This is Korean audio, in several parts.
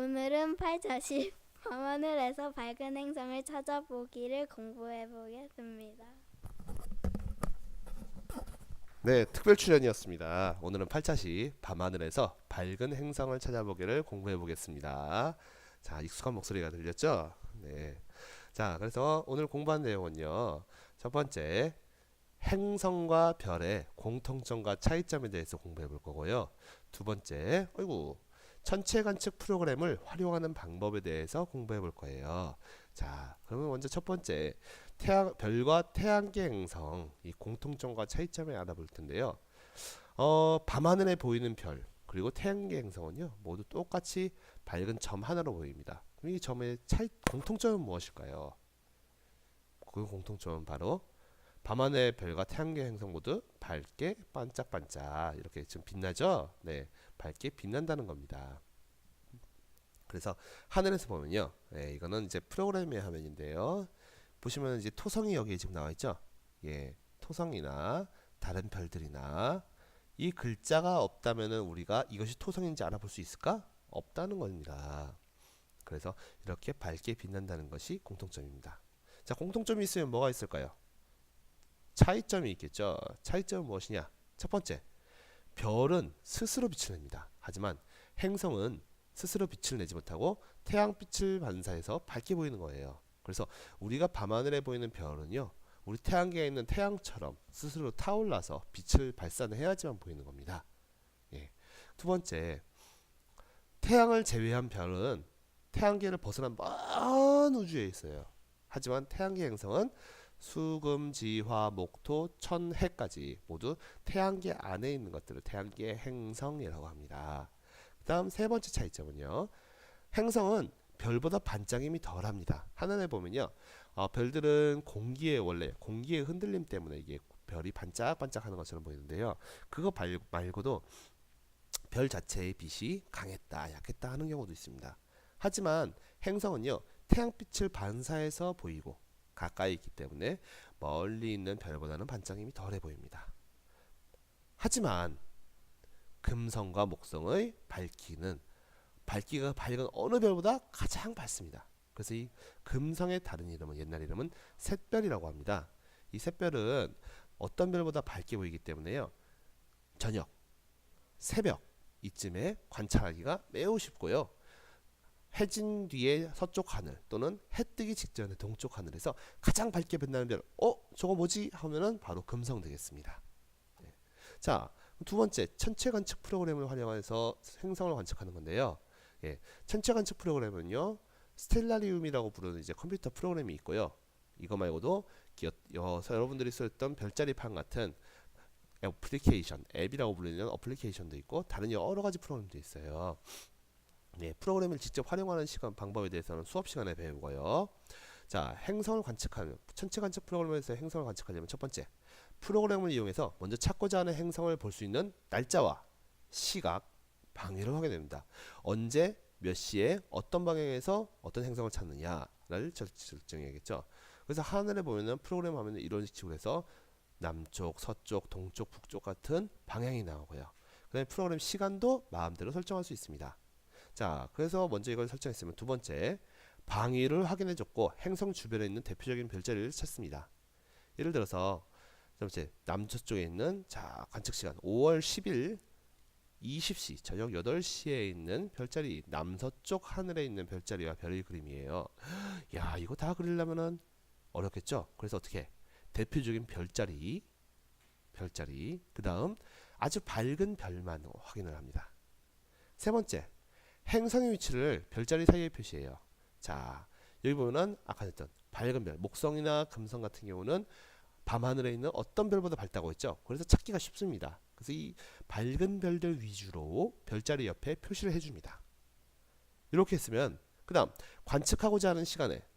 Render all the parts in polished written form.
오늘은 8자식 밤하늘에서 밝은 행성을 찾아보기를 공부해 보겠습니다. 네, 특별 출연이었습니다. 오늘은 8차시 밤하늘에서 밝은 행성을 찾아보기를 공부해 보겠습니다. 자, 익숙한 목소리가 들렸죠? 네. 자, 그래서 오늘 공부한 내용은요. 첫 번째, 행성과 별의 공통점과 차이점에 대해서 공부해 볼 거고요. 두 번째, 천체 관측 프로그램을 활용하는 방법에 대해서 공부해 볼 거예요. 자, 그러면 먼저 첫 번째, 별과 태양계 행성 이 공통점과 차이점을 알아볼 텐데요. 밤하늘에 보이는 별 그리고 태양계 행성은요 모두 똑같이 밝은 점 하나로 보입니다. 그럼 이 점의 공통점은 무엇일까요? 그 공통점은 바로 밤하늘의 별과 태양계 행성 모두 밝게 반짝반짝 이렇게 좀 빛나죠? 네, 밝게 빛난다는 겁니다. 그래서 하늘에서 보면요, 네, 이거는 이제 프로그램의 화면인데요. 보시면 이제 토성이 여기에 지금 나와 있죠. 예, 토성이나 다른 별들이나 이 글자가 없다면은 우리가 이것이 토성인지 알아볼 수 있을까? 없다는 겁니다. 그래서 이렇게 밝게 빛난다는 것이 공통점입니다. 자, 공통점이 있으면 뭐가 있을까요? 차이점이 있겠죠. 차이점은 무엇이냐? 첫 번째, 별은 스스로 빛을 냅니다. 하지만 행성은 스스로 빛을 내지 못하고 태양빛을 반사해서 밝게 보이는 거예요. 그래서 우리가 밤하늘에 보이는 별은요, 우리 태양계에 있는 태양처럼 스스로 타올라서 빛을 발산해야지만 보이는 겁니다. 예. 두 번째, 태양을 제외한 별은 태양계를 벗어난 먼 우주에 있어요. 하지만 태양계 행성은 수금, 지화, 목토, 천, 해까지 모두 태양계 안에 있는 것들을 태양계 행성이라고 합니다. 그 다음 세 번째 차이점은요. 행성은 별보다 반짝임이 덜합니다. 하늘에 보면요, 별들은 원래 공기의 흔들림 때문에 이게 별이 반짝반짝하는 것처럼 보이는데요. 그거 말고도 별 자체의 빛이 강했다, 약했다 하는 경우도 있습니다. 하지만 행성은요, 태양빛을 반사해서 보이고 가까이 있기 때문에 멀리 있는 별보다는 반짝임이 덜해 보입니다. 하지만 금성과 목성의 밝기가 밝은 어느 별보다 가장 밝습니다. 그래서 이 금성의 다른 이름은 옛날 이름은 샛별이라고 합니다. 이 샛별은 어떤 별보다 밝게 보이기 때문에요. 저녁, 새벽 이쯤에 관찰하기가 매우 쉽고요. 해진 뒤에 서쪽 하늘 또는 해 뜨기 직전에 동쪽 하늘에서 가장 밝게 빛나는 별, 저거 뭐지? 하면은 바로 금성 되겠습니다. 네. 자, 두 번째, 천체 관측 프로그램을 활용해서 행성을 관측하는 건데요. 예, 천체 관측 프로그램은요, 스텔라리움이라고 부르는 이제 컴퓨터 프로그램이 있고요. 이거 말고도 여러분들이 썼던 별자리판 같은 애플리케이션, 앱이라고 불리는 어플리케이션도 있고 다른 여러 가지 프로그램도 있어요. 네, 프로그램을 직접 활용하는 방법에 대해서는 수업 시간에 배우고요. 자, 천체 관측 프로그램에서 행성을 관측하려면 첫 번째, 프로그램을 이용해서 먼저 찾고자 하는 행성을 볼 수 있는 날짜와 시각, 방위를 하게 됩니다. 언제, 몇 시에, 어떤 방향에서 어떤 행성을 찾느냐를 결정해야겠죠. 그래서 하늘에 보면은 프로그램 화면은 이런 식으로 해서 남쪽, 서쪽, 동쪽, 북쪽 같은 방향이 나오고요. 그 다음에 프로그램 시간도 마음대로 설정할 수 있습니다. 자, 그래서 먼저 이걸 설정했으면 두 번째, 방위를 확인해줬고 행성 주변에 있는 대표적인 별자리를 찾습니다. 예를 들어서 첫 번째, 남서쪽에 있는 관측 시간 5월 10일 20시 저녁 8시에 있는 별자리, 남서쪽 하늘에 있는 별자리와 별의 그림이에요. 야, 이거 다 그리려면은 어렵겠죠? 그래서 어떻게? 대표적인 별자리, 그 다음 아주 밝은 별만 확인을 합니다. 세 번째, 행성의 위치를 별자리 사이에 표시해요. 자, 여기 보면은 아까 했던 밝은 별, 목성이나 금성 같은 경우는 밤하늘에 있는 어떤 별보다 밝다고 했죠. 그래서 찾기가 쉽습니다. 그래서 이 밝은 별들 위주로 별자리 옆에 표시를 해줍니다. 이렇게 했으면 그 다음 관측하고자 하는 시간에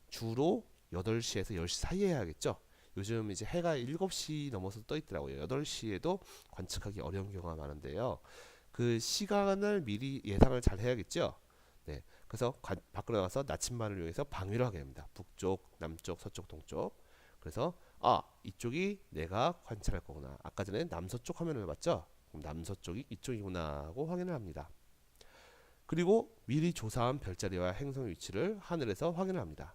주로 8시에서 10시 사이에 해야겠죠. 요즘 이제 해가 7시 넘어서 떠 있더라고요. 8시에도 관측하기 어려운 경우가 많은데요. 그 시간을 미리 예상을 잘 해야겠죠. 네, 그래서 밖으로 나가서 나침반을 이용해서 방위를 하게 됩니다. 북쪽, 남쪽, 서쪽, 동쪽. 그래서 이쪽이 내가 관찰할 거구나. 아까 전에 남서쪽 화면을 봤죠. 그럼 남서쪽이 이쪽이구나 하고 확인을 합니다. 그리고 미리 조사한 별자리와 행성 위치를 하늘에서 확인을 합니다.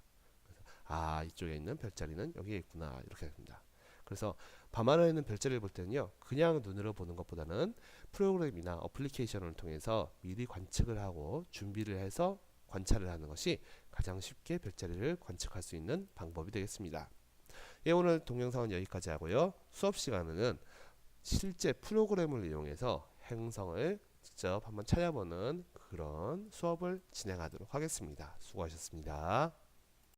아, 이쪽에 있는 별자리는 여기에 있구나, 이렇게 됩니다. 그래서 밤하늘에 있는 별자리를 볼 때는요, 그냥 눈으로 보는 것보다는 프로그램이나 어플리케이션을 통해서 미리 관측을 하고 준비를 해서 관찰을 하는 것이 가장 쉽게 별자리를 관측할 수 있는 방법이 되겠습니다. 예, 오늘 동영상은 여기까지 하고요. 수업 시간에는 실제 프로그램을 이용해서 행성을 직접 한번 찾아보는 그런 수업을 진행하도록 하겠습니다. 수고하셨습니다.